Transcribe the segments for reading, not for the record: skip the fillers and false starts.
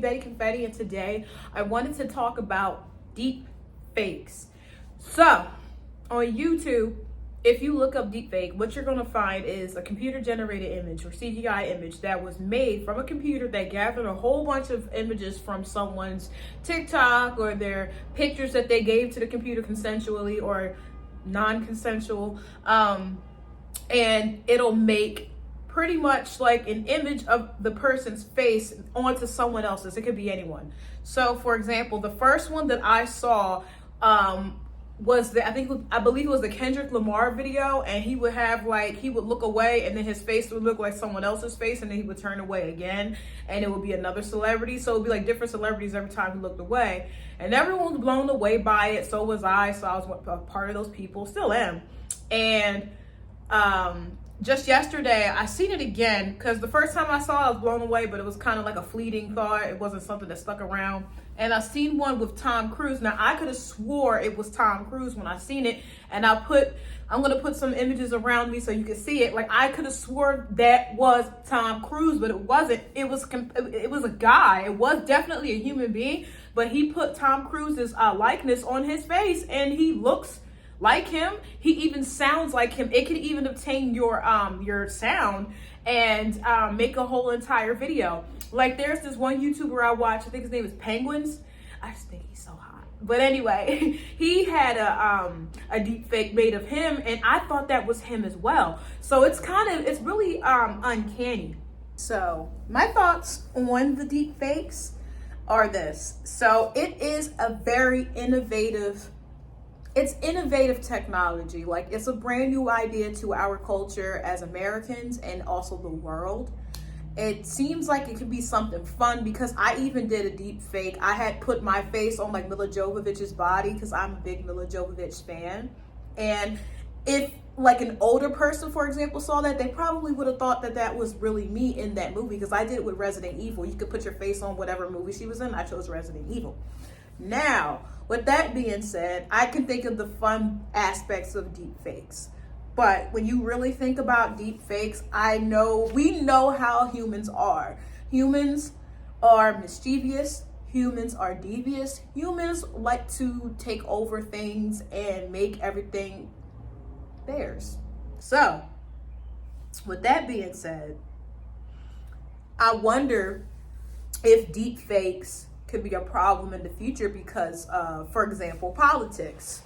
Betty Confetti, and today I wanted to talk about deep fakes. So, on YouTube, if you look up deepfake, what you're going to find is a computer-generated image or CGI image that was made from a computer that gathered a whole bunch of images from someone's TikTok or their pictures that they gave to the computer consensually or non-consensual, and it'll make pretty much like an image of the person's face onto someone else's. It could be anyone. So, for example, the first one that I saw was I believe it was the Kendrick Lamar video, and he would have he would look away and then his face would look like someone else's face, and then he would turn away again and it would be another celebrity. So it would be like different celebrities every time he looked away, and everyone was blown away by it. So was I. So I was a part of those people, still am. And just yesterday I seen it again, because the first time I saw it I was blown away, but it was kind of like a fleeting thought. It wasn't something that stuck around. And I seen one with Tom Cruise. Now I could have swore it was Tom Cruise when I seen it, and I'm gonna put some images around me so you can see it. Like, I could have swore that was Tom Cruise, but it wasn't. It was a guy. It was definitely a human being, but he put Tom Cruise's likeness on his face, and he looks like him. He even sounds like him. It can even obtain your sound and make a whole entire video. Like, there's this one YouTuber I watch, I think his name is Penguins. I just think he's so hot. But anyway, he had a deep fake made of him, and I thought that was him as well. So it's really uncanny. So my thoughts on the deep fakes are this. So it is a very innovative technology. Like, it's a brand new idea to our culture as Americans and also the world. It seems like it could be something fun, because I even did a deep fake. I had put my face on like Mila Jovovich's body, because I'm a big Mila Jovovich fan. And if like an older person, for example, saw that, they probably would have thought that that was really me in that movie, because I did it with Resident Evil. You could put your face on whatever movie she was in. I chose Resident Evil. Now, with that being said, I can think of the fun aspects of deep fakes. But when you really think about deep fakes, we know how humans are. Humans are mischievous. Humans are devious. Humans like to take over things and make everything theirs. So, with that being said, I wonder if deep fakes could be a problem in the future because, for example, politics.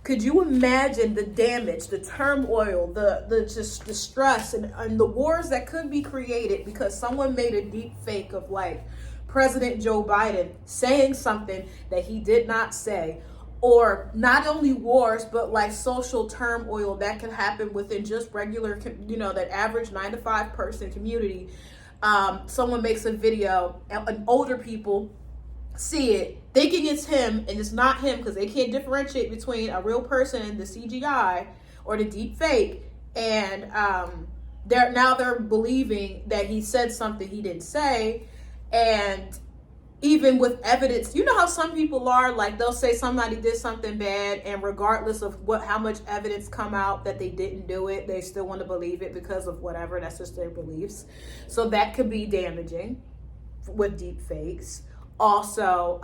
Could you imagine the damage, the turmoil, the stress and the wars that could be created because someone made a deep fake of like President Joe Biden saying something that he did not say? Or not only wars, but like social turmoil that can happen within just regular, that average 9-to-5 person community. Someone makes a video and older people see it thinking it's him, and it's not him, because they can't differentiate between a real person and the CGI or the deep fake, and they're believing that he said something he didn't say. And even with evidence, you know how some people are, like, they'll say somebody did something bad, and regardless of how much evidence come out that they didn't do it, they still want to believe it because of whatever. That's just their beliefs. So that could be damaging with deep fakes. Also,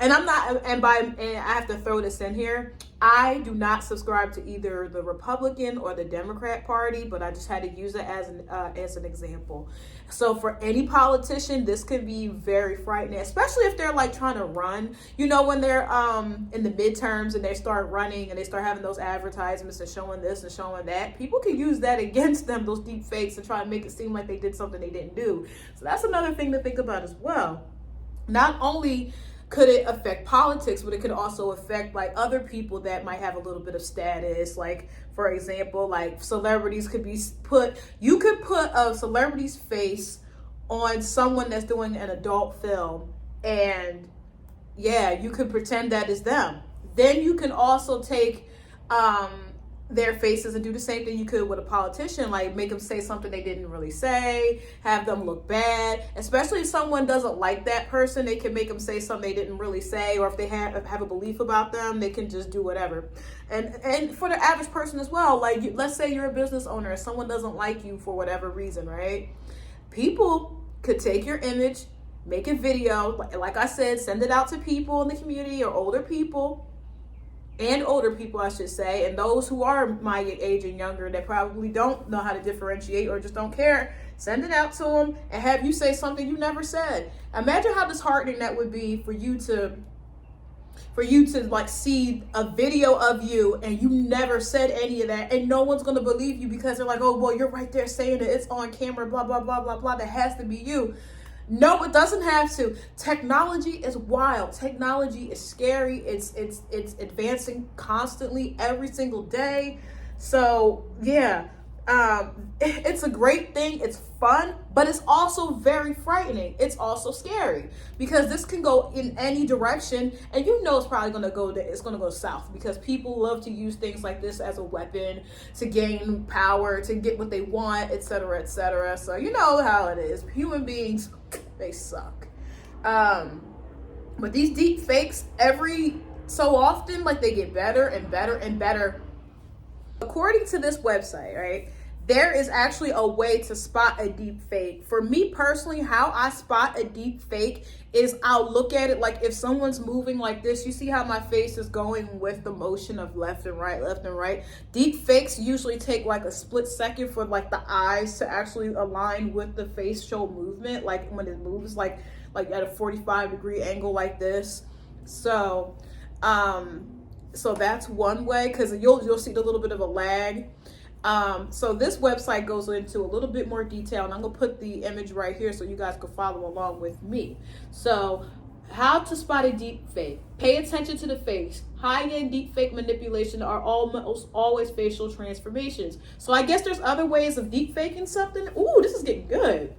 and I have to throw this in here, I do not subscribe to either the Republican or the Democrat Party, but I just had to use it as an example. So for any politician, this can be very frightening, especially if they're like trying to run. When they're in the midterms and they start running and they start having those advertisements and showing this and showing that, people can use that against them, those deep fakes, and try to make it seem like they did something they didn't do. So that's another thing to think about as well. Not only could it affect politics, but it could also affect like other people that might have a little bit of status. Like, for example, like celebrities could be you could put a celebrity's face on someone that's doing an adult film, and you could pretend that is them. Then you can also take their faces and do the same thing you could with a politician, like make them say something they didn't really say, have them look bad. Especially if someone doesn't like that person, they can make them say something they didn't really say, or if they have a belief about them, they can just do whatever. And for the average person as well, like let's say you're a business owner and someone doesn't like you for whatever reason, right? People could take your image make a video, like I said, send it out to people in the community, or older people, I should say, and those who are my age and younger that probably don't know how to differentiate or just don't care. Send it out to them and have you say something you never said. Imagine how disheartening that would be for you to like see a video of you and you never said any of that, and no one's gonna believe you because they're like, oh well, you're right there saying it, it's on camera, blah blah blah blah blah, that has to be you. No, it doesn't have to. Technology is wild. Technology is scary. It's advancing constantly every single day. So yeah, it's a great thing. It's fun, but it's also very frightening. It's also scary because this can go in any direction, and you know it's probably gonna go south because people love to use things like this as a weapon to gain power, to get what they want, etc., etc. So you know how it is. Human beings, they suck. But these deep fakes, every so often, like, they get better and better and better. According to this website, right, there is actually a way to spot a deep fake. For me personally, how I spot a deep fake is I'll look at it like if someone's moving like this. You see how my face is going with the motion of left and right, left and right. Deep fakes usually take like a split second for like the eyes to actually align with the facial movement, like when it moves like at a 45-degree angle like this. So that's one way, because you'll see a little bit of a lag. So this website goes into a little bit more detail, and I'm gonna put the image right here so you guys can follow along with me. So how to spot a deep fake. Pay attention to the face. High-end deep fake manipulation are almost always facial transformations. So I guess there's other ways of deep faking something. Ooh, this is getting good.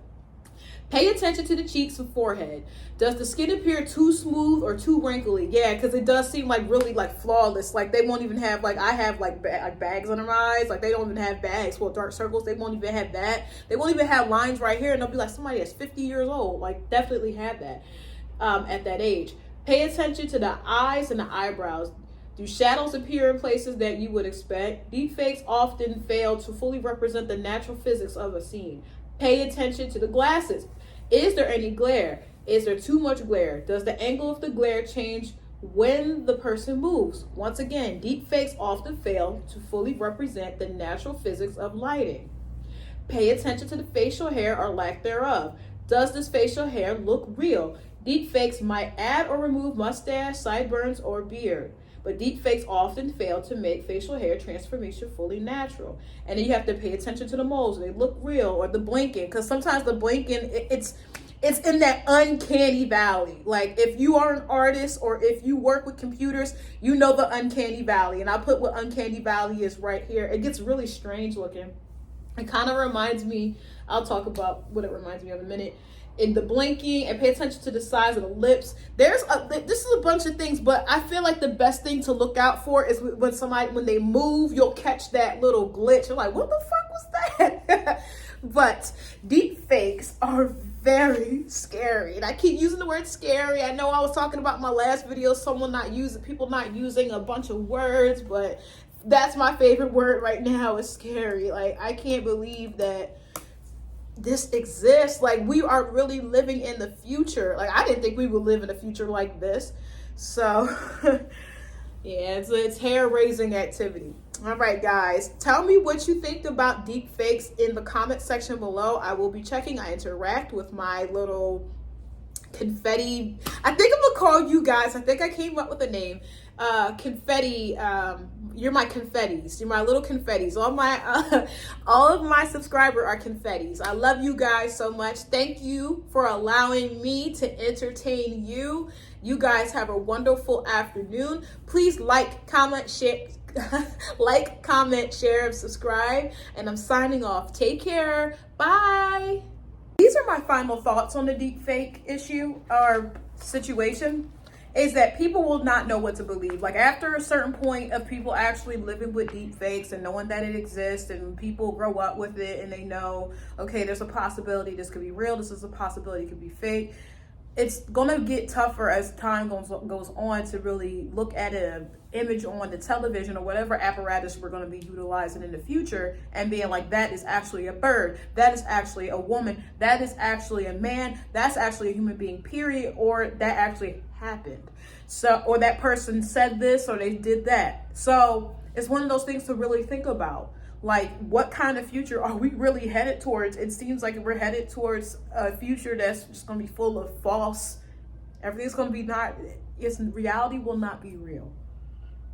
Pay attention to the cheeks and forehead. Does the skin appear too smooth or too wrinkly? Yeah, because it does seem like really like flawless. Like they won't even have, like I have like bags under my eyes. Like they don't even have bags full of dark circles. They won't even have that. They won't even have lines right here, and they'll be like somebody that's 50 years old. Like definitely had that at that age. Pay attention to the eyes and the eyebrows. Do shadows appear in places that you would expect? Deepfakes often fail to fully represent the natural physics of a scene. Pay attention to the glasses. Is there any glare? Is there too much glare? Does the angle of the glare change when the person moves? Once again, deepfakes often fail to fully represent the natural physics of lighting. Pay attention to the facial hair or lack thereof. Does this facial hair look real? Deepfakes might add or remove mustache, sideburns, or beard. But deepfakes often fail to make facial hair transformation fully natural. And then you have to pay attention to the moles. They look real, or the blinking, because sometimes the blinking, it's in that uncanny valley. Like if you are an artist or if you work with computers, you know the uncanny valley. And I'll put what uncanny valley is right here. It gets really strange looking. It kind of reminds me, I'll talk about what it reminds me of in a minute. In the blinking, and pay attention to the size of the lips. This is a bunch of things, but I feel like the best thing to look out for is when they move, you'll catch that little glitch. You're like, what the fuck was that? But deep fakes are very scary, and I keep using the word scary. I know I was talking about in my last video, people not using a bunch of words, but that's my favorite word right now, is scary. Like, I can't believe that this exists. Like, we are really living in the future. Like, I didn't think we would live in a future like this. So yeah, it's hair-raising activity. All right, guys, tell me what you think about deep fakes in the comment section below. I will be checking. I interact with my little confetti. I think I'm gonna call you guys, I think I came up with a name, confetti. You're my confettis. You're my little confettis. All of my subscribers are confettis. I love you guys so much. Thank you for allowing me to entertain you. You guys have a wonderful afternoon. Please like, comment, share, and subscribe. And I'm signing off. Take care. Bye. These are my final thoughts on the deepfake issue or situation. Is that people will not know what to believe. Like, after a certain point of people actually living with deep fakes and knowing that it exists, and people grow up with it and they know, okay, there's a possibility this could be real, this is a possibility it could be fake, it's gonna get tougher as time goes on to really look at an image on the television or whatever apparatus we're gonna be utilizing in the future and being like, that is actually a bird, that is actually a woman, that is actually a man, that's actually a human being, period, or that actually happened. So, or that person said this or they did that. So it's one of those things to really think about. Like, what kind of future are we really headed towards? It seems like we're headed towards a future that's just going to be full of false. Everything's going to be reality will not be real.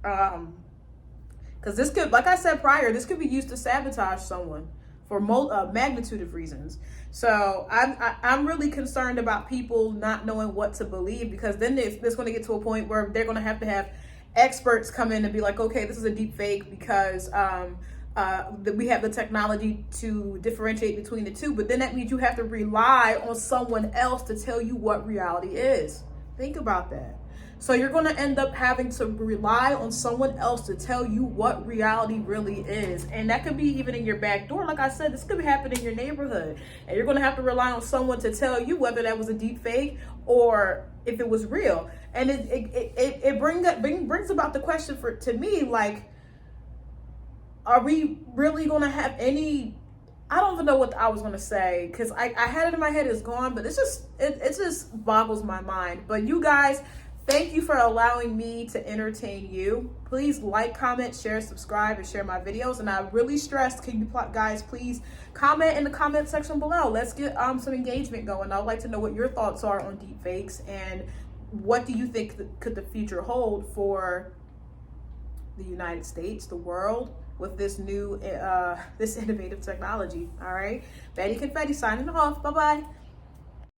Because this could, like I said prior, this could be used to sabotage someone for magnitude of reasons. So I'm really concerned about people not knowing what to believe, because then it's going to get to a point where they're going to have experts come in and be like, okay, this is a deep fake because we have the technology to differentiate between the two, but then that means you have to rely on someone else to tell you what reality is. Think about that. So you're going to end up having to rely on someone else to tell you what reality really is. And that could be even in your back door. Like I said, this could happen in your neighborhood. And you're going to have to rely on someone to tell you whether that was a deep fake or if it was real. And it brings about the question to me, like, are we really going to have any, I don't even know what I was going to say, because I had it in my head, it's gone, but it just boggles my mind. But you guys, thank you for allowing me to entertain you. Please like, comment, share, subscribe, and share my videos. And I really stress, can you guys please comment in the comment section below? Let's get some engagement going. I'd like to know what your thoughts are on deepfakes, and what do you think could the future hold for the United States, the world, with this new, this innovative technology. All right, Betty Confetti signing off. Bye-bye.